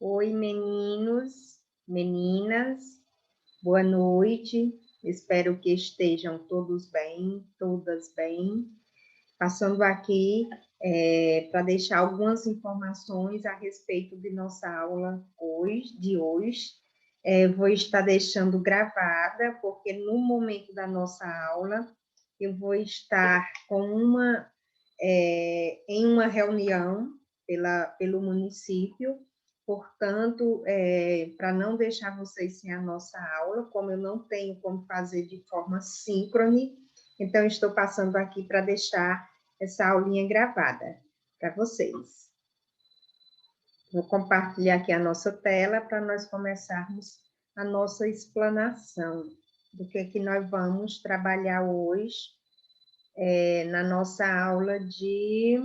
Oi, meninos, meninas, boa noite. Espero que estejam todos bem, todas bem. Passando aqui para deixar algumas informações a respeito de nossa aula de hoje. Vou estar deixando gravada, porque no momento da nossa aula eu vou estar em uma reunião pelo município. Portanto, para não deixar vocês sem a nossa aula, como eu não tenho como fazer de forma síncrone, então estou passando aqui para deixar essa aulinha gravada para vocês. Vou compartilhar aqui a nossa tela para nós começarmos a nossa explanação do que nós vamos trabalhar hoje na nossa aula de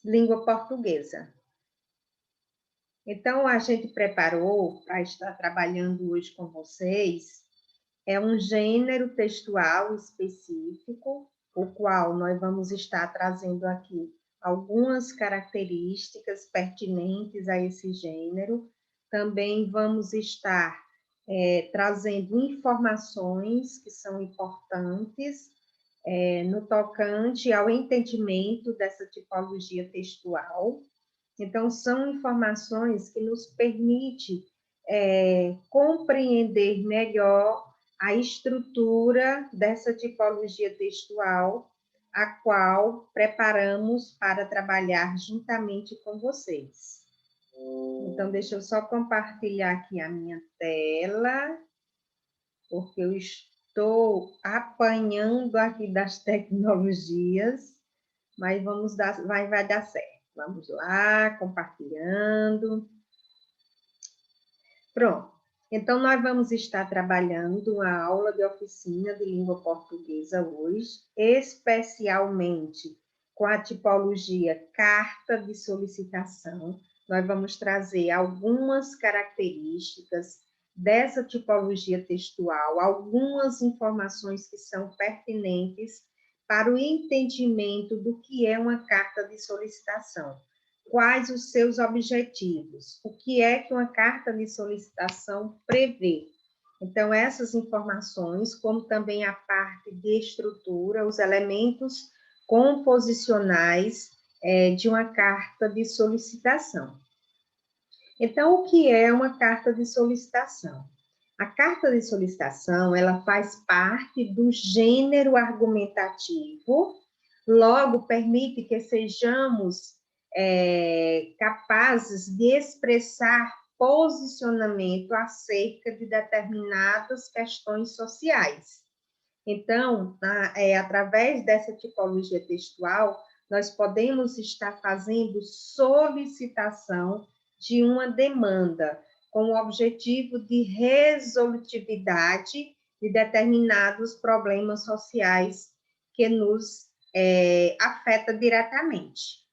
língua portuguesa. Então, a gente preparou para estar trabalhando hoje com vocês um gênero textual específico, o qual nós vamos estar trazendo aqui algumas características pertinentes a esse gênero. Também vamos estar trazendo informações que são importantes no tocante ao entendimento dessa tipologia textual. Então, são informações que nos permitem compreender melhor a estrutura dessa tipologia textual, a qual preparamos para trabalhar juntamente com vocês. Então, deixa eu só compartilhar aqui a minha tela, porque eu estou apanhando aqui das tecnologias, mas vai dar certo. Vamos lá, compartilhando. Pronto. Então, nós vamos estar trabalhando a aula de oficina de língua portuguesa hoje, especialmente com a tipologia carta de solicitação. Nós vamos trazer algumas características dessa tipologia textual, algumas informações que são pertinentes para o entendimento do que é uma carta de solicitação. Quais os seus objetivos? O que é que uma carta de solicitação prevê? Então, essas informações, como também a parte de estrutura, os elementos composicionais de uma carta de solicitação. Então, o que é uma carta de solicitação? A carta de solicitação, ela faz parte do gênero argumentativo, logo permite que sejamos capazes de expressar posicionamento acerca de determinadas questões sociais. Então, através dessa tipologia textual, nós podemos estar fazendo solicitação de uma demanda, com o objetivo de resolutividade de determinados problemas sociais que nos afeta diretamente.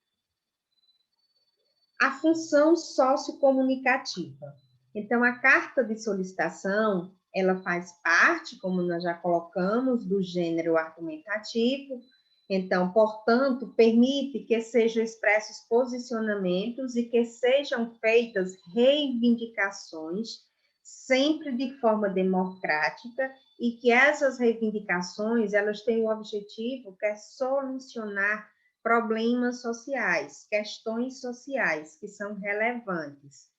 A função sociocomunicativa. Então, a carta de solicitação, ela faz parte, como nós já colocamos, do gênero argumentativo. Então, portanto, permite que sejam expressos posicionamentos e que sejam feitas reivindicações, sempre de forma democrática, e que essas reivindicações, elas têm o objetivo que é solucionar problemas sociais, questões sociais que são relevantes.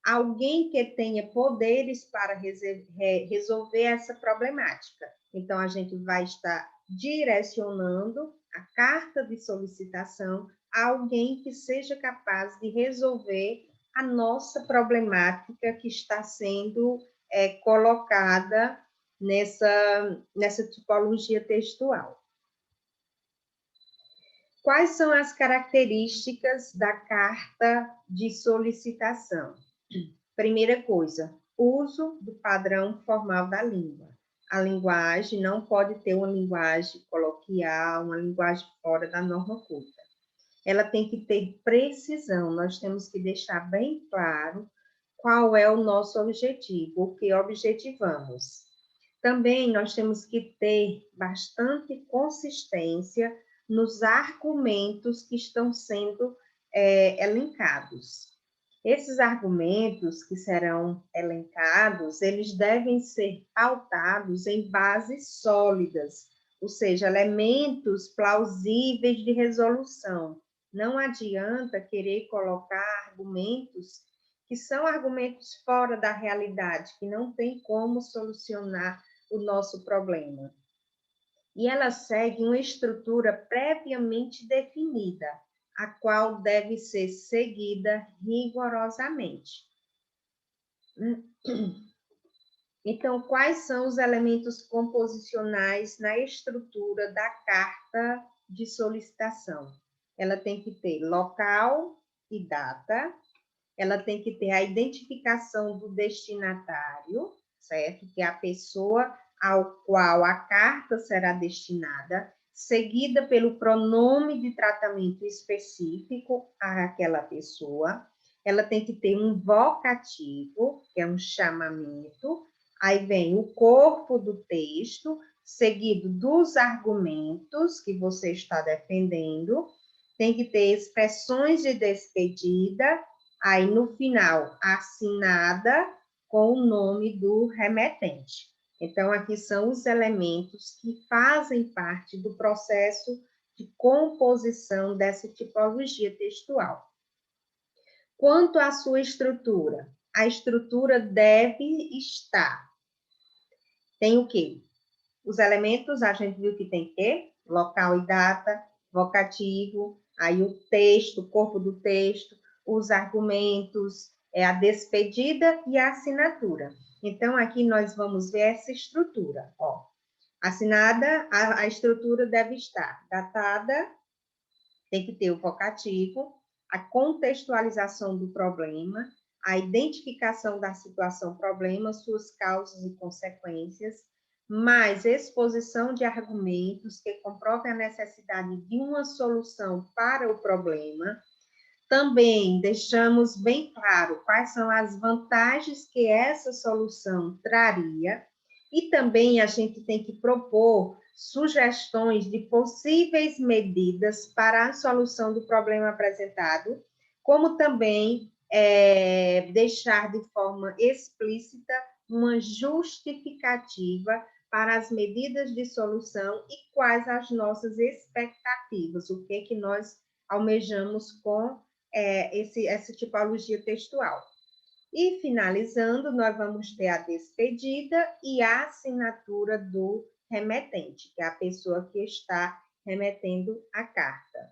Alguém que tenha poderes para resolver essa problemática. Então, a gente vai estar direcionando a carta de solicitação a alguém que seja capaz de resolver a nossa problemática que está sendo colocada nessa tipologia textual. Quais são as características da carta de solicitação? Primeira coisa, uso do padrão formal da língua. A linguagem não pode ter uma linguagem coloquial, uma linguagem fora da norma culta. Ela tem que ter precisão, nós temos que deixar bem claro qual é o nosso objetivo, o que objetivamos. Também nós temos que ter bastante consistência nos argumentos que estão sendo elencados. Esses argumentos que serão elencados, eles devem ser pautados em bases sólidas, ou seja, elementos plausíveis de resolução. Não adianta querer colocar argumentos que são argumentos fora da realidade, que não tem como solucionar o nosso problema. E ela segue uma estrutura previamente definida, a qual deve ser seguida rigorosamente. Então, quais são os elementos composicionais na estrutura da carta de solicitação? Ela tem que ter local e data, ela tem que ter a identificação do destinatário, certo? Que é a pessoa ao qual a carta será destinada, seguida pelo pronome de tratamento específico àquela pessoa. Ela tem que ter um vocativo, que é um chamamento. Aí vem o corpo do texto, seguido dos argumentos que você está defendendo. Tem que ter expressões de despedida. Aí, no final, assinada com o nome do remetente. Então, aqui são os elementos que fazem parte do processo de composição dessa tipologia textual. Quanto à sua estrutura, a estrutura deve estar. Tem o quê? Os elementos, a gente viu que tem que local e data, vocativo, aí o texto, o corpo do texto, os argumentos, a despedida e a assinatura. Então, aqui nós vamos ver essa estrutura. Ó. Assinada, a estrutura deve estar datada, tem que ter o vocativo, a contextualização do problema, a identificação da situação problema, suas causas e consequências, mais exposição de argumentos que comprovem a necessidade de uma solução para o problema. Também deixamos bem claro quais são as vantagens que essa solução traria, e também a gente tem que propor sugestões de possíveis medidas para a solução do problema apresentado, como também deixar de forma explícita uma justificativa para as medidas de solução e quais as nossas expectativas, o que nós almejamos com essa tipologia textual. E, finalizando, nós vamos ter a despedida e a assinatura do remetente, que é a pessoa que está remetendo a carta.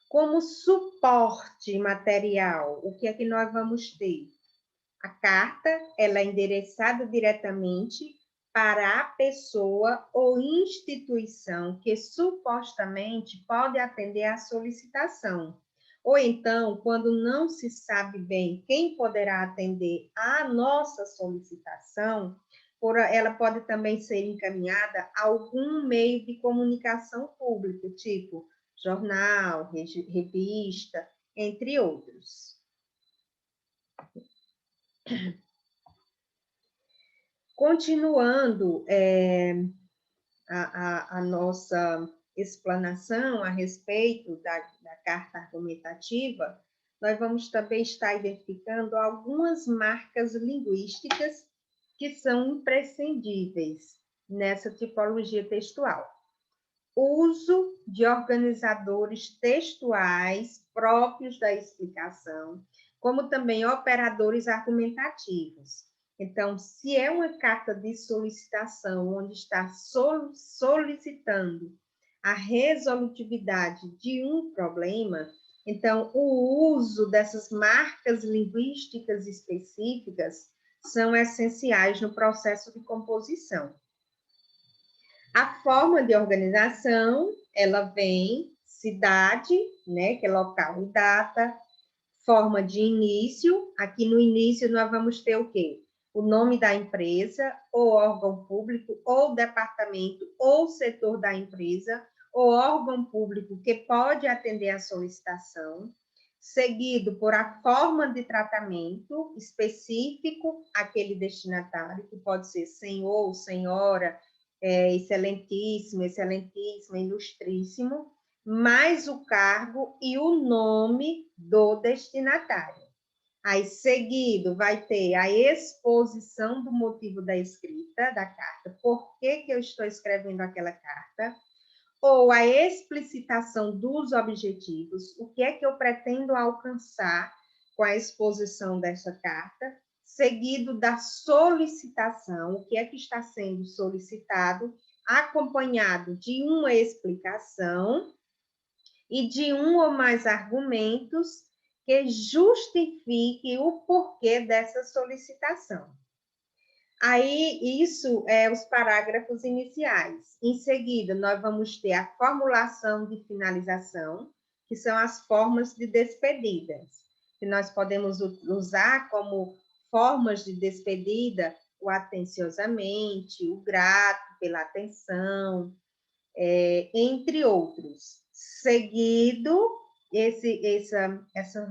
Como suporte material, o que é que nós vamos ter? A carta, ela é endereçada diretamente para a pessoa ou instituição que supostamente pode atender à solicitação. Ou então, quando não se sabe bem quem poderá atender à nossa solicitação, ela pode também ser encaminhada a algum meio de comunicação público, tipo jornal, revista, entre outros. Continuando a nossa explanação a respeito da carta argumentativa, nós vamos também estar identificando algumas marcas linguísticas que são imprescindíveis nessa tipologia textual. Uso de organizadores textuais próprios da explicação, como também operadores argumentativos. Então, se é uma carta de solicitação onde está solicitando a resolutividade de um problema, então o uso dessas marcas linguísticas específicas são essenciais no processo de composição. A forma de organização, ela vem cidade, né, que é local e data, forma de início, aqui no início nós vamos ter o quê? O nome da empresa, ou órgão público, ou departamento, ou setor da empresa, ou órgão público que pode atender a solicitação, seguido por a forma de tratamento específico àquele destinatário, que pode ser senhor, senhora, excelentíssimo, excelentíssima, ilustríssimo, mais o cargo e o nome do destinatário. Aí, seguido, vai ter a exposição do motivo da escrita da carta. Por que eu estou escrevendo aquela carta? Ou a explicitação dos objetivos. O que é que eu pretendo alcançar com a exposição dessa carta? Seguido da solicitação. O que é que está sendo solicitado? Acompanhado de uma explicação e de um ou mais argumentos que justifique o porquê dessa solicitação. Aí, isso é os parágrafos iniciais. Em seguida, nós vamos ter a formulação de finalização, que são as formas de despedidas, que nós podemos usar como formas de despedida o atenciosamente, o grato pela atenção, entre outros. Seguido, essa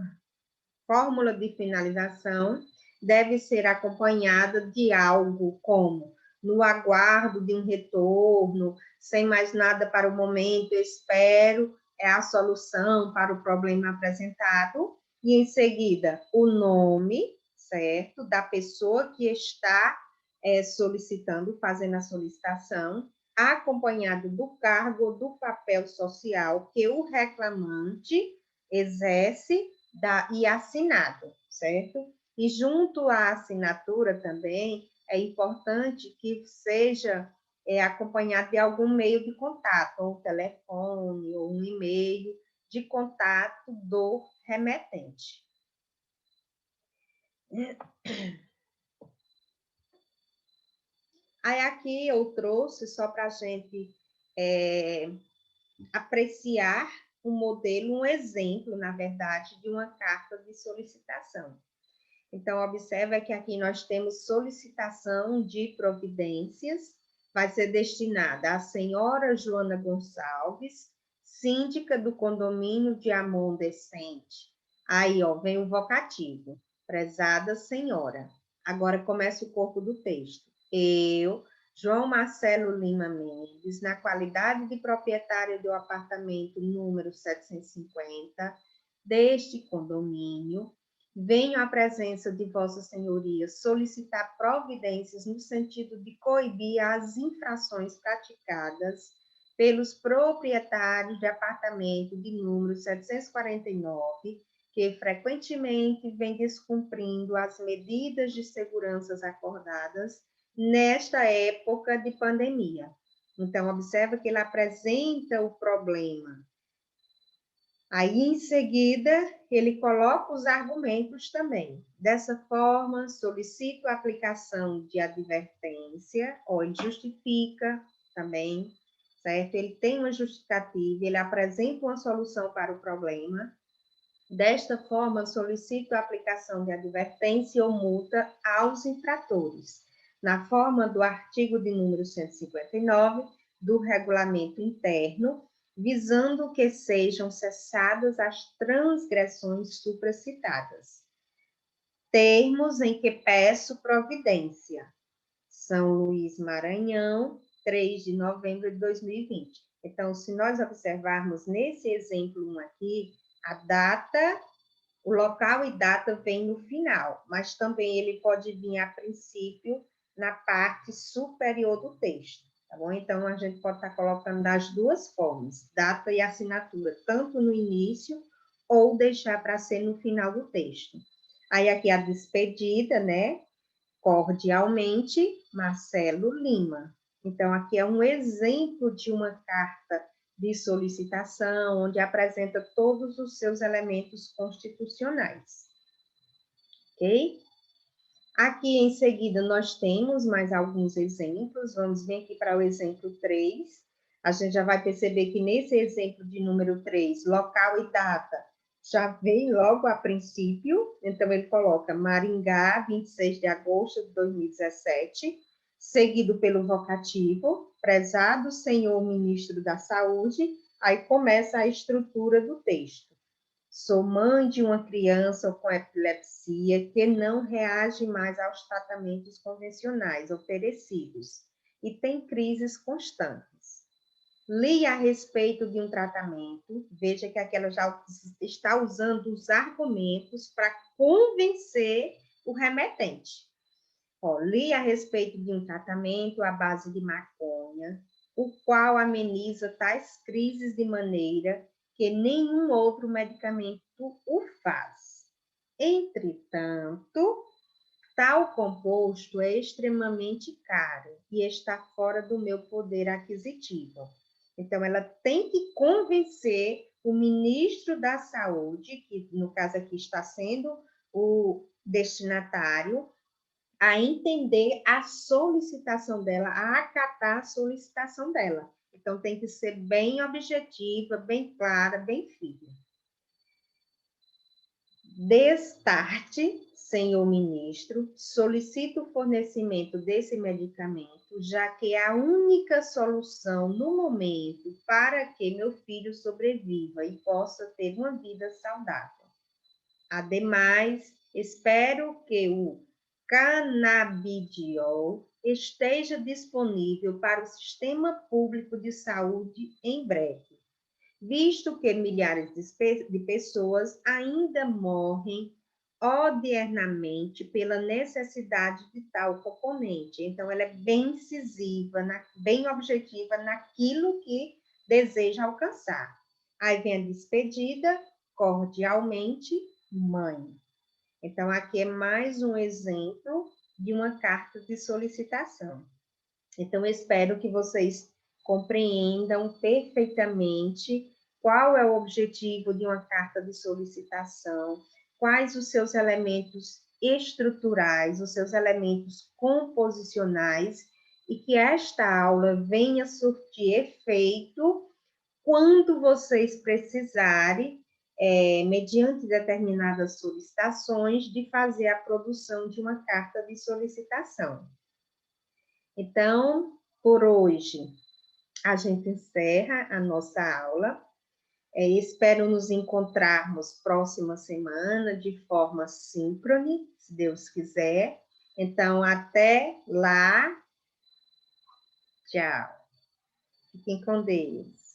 fórmula de finalização deve ser acompanhada de algo como no aguardo de um retorno, sem mais nada para o momento, eu espero, é a solução para o problema apresentado, e em seguida o nome, certo, da pessoa que está solicitando, fazendo a solicitação, acompanhado do cargo ou do papel social que o reclamante exerce e assinado, certo? E junto à assinatura também é importante que seja acompanhado de algum meio de contato, ou telefone, ou um e-mail de contato do remetente. Aí aqui eu trouxe só para a gente apreciar um modelo, um exemplo, na verdade, de uma carta de solicitação. Então, observa que aqui nós temos solicitação de providências, vai ser destinada à senhora Joana Gonçalves, síndica do condomínio de Amon Decente. Aí, ó, vem o vocativo, prezada senhora. Agora começa o corpo do texto. Eu, João Marcelo Lima Mendes, na qualidade de proprietária do apartamento número 750 deste condomínio, venho à presença de Vossa Senhoria solicitar providências no sentido de coibir as infrações praticadas pelos proprietários de apartamento de número 749, que frequentemente vêm descumprindo as medidas de segurança acordadas nesta época de pandemia. Então, observa que ele apresenta o problema. Aí, em seguida, ele coloca os argumentos também. Dessa forma, solicito a aplicação de advertência, ou ele justifica também, certo? Ele tem uma justificativa, ele apresenta uma solução para o problema. Desta forma, solicito a aplicação de advertência ou multa aos infratores, na forma do artigo de número 159 do Regulamento Interno, visando que sejam cessadas as transgressões supracitadas. Termos em que peço providência. São Luís, Maranhão, 3 de novembro de 2020. Então, se nós observarmos nesse exemplo 1 aqui, a data, o local e data vem no final, mas também ele pode vir a princípio na parte superior do texto, tá bom? Então, a gente pode estar colocando das duas formas, data e assinatura, tanto no início ou deixar para ser no final do texto. Aí, aqui a despedida, né? Cordialmente, Marcelo Lima. Então, aqui é um exemplo de uma carta de solicitação, onde apresenta todos os seus elementos constitucionais. Ok? Aqui, em seguida, nós temos mais alguns exemplos. Vamos vir aqui para o exemplo 3. A gente já vai perceber que nesse exemplo de número 3, local e data, já vem logo a princípio. Então, ele coloca Maringá, 26 de agosto de 2017, seguido pelo vocativo, prezado senhor ministro da Saúde. Aí começa a estrutura do texto. Sou mãe de uma criança com epilepsia que não reage mais aos tratamentos convencionais oferecidos e tem crises constantes. li a respeito de um tratamento, veja que aquela já está usando os argumentos para convencer o remetente. Ó, li a respeito de um tratamento à base de maconha, o qual ameniza tais crises de maneira que nenhum outro medicamento o faz. Entretanto, tal composto é extremamente caro e está fora do meu poder aquisitivo. Então, ela tem que convencer o ministro da Saúde, que no caso aqui está sendo o destinatário, a entender a solicitação dela, a acatar a solicitação dela. Então, tem que ser bem objetiva, bem clara, bem firme. Destarte, senhor ministro, solicito o fornecimento desse medicamento, já que é a única solução no momento para que meu filho sobreviva e possa ter uma vida saudável. Ademais, espero que o canabidiol esteja disponível para o sistema público de saúde em breve, visto que milhares de pessoas ainda morrem odiernamente pela necessidade de tal componente. Então, ela é bem incisiva, bem objetiva naquilo que deseja alcançar. Aí vem a despedida, cordialmente, mãe. Então, aqui é mais um exemplo de uma carta de solicitação. Então, espero que vocês compreendam perfeitamente qual é o objetivo de uma carta de solicitação, quais os seus elementos estruturais, os seus elementos composicionais, e que esta aula venha surtir efeito quando vocês precisarem, mediante determinadas solicitações, de fazer a produção de uma carta de solicitação. Então, por hoje, a gente encerra a nossa aula. Espero nos encontrarmos próxima semana de forma síncrone, se Deus quiser. Então, até lá. Tchau. Fiquem com Deus.